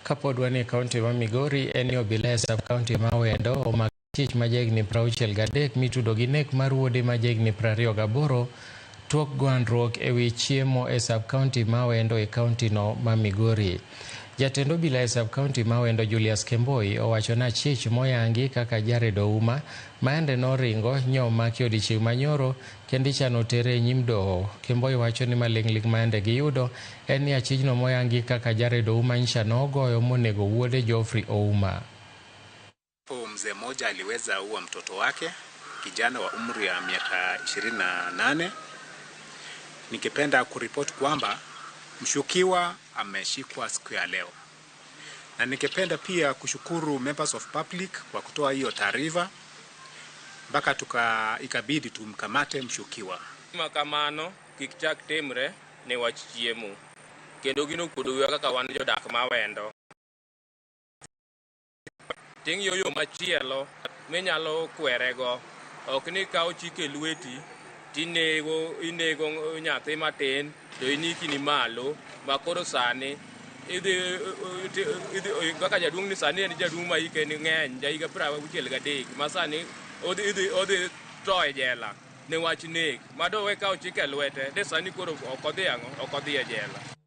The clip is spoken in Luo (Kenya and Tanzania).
Kapodwa ni kaunti ma Migori en obila e sub-kaunti ma Wendo omako chich ma jahigni 63 mitudo gi nek mar wuode ma jahigni 28 tok gwandruok e wi chiemo e sub-kaunti ma Wendo e kaunti no ma Migori. Jatend obila e sub-kaunti ma Wendo Julius Kemboi owacho na chich moyangi kaka Jared Ouma maende noringo nyomaki odiochieng' manyoro kendo ichano tere e nyim doho. Kemboi wacho ni maling'ling maende giyudo en ni achijno moyangi kaka Jared Ouma ncha nogoyo monego wuode Geoffrey Ouma. Mzee mmoja aliweza ua mtoto wake kijana wa umri ya miaka 28. Nikipenda kuripoti kwamba mshukiwa ameshikwa siku ya leo, na nikipenda pia kushukuru members of public kwa kutoa hiyo taarifa mpaka ikabidi tumkamate mshukiwa. Makamano kikchak timre ne wach chiemo kendo gino kudu kaka wan jodak ma Wendo. Ting' yoyo machielo minyalo kwerego ok ni kawo chike lweti tinego nyathi matin to iniki ni malo makoro sani idhi kaka jaduong' ni sani en jaduong' ma hike ni ng'eny jahiga 63 ma sani odhi to e jela ne wach nek madowe kawo chike lwete de sani koro ok odhi e jela.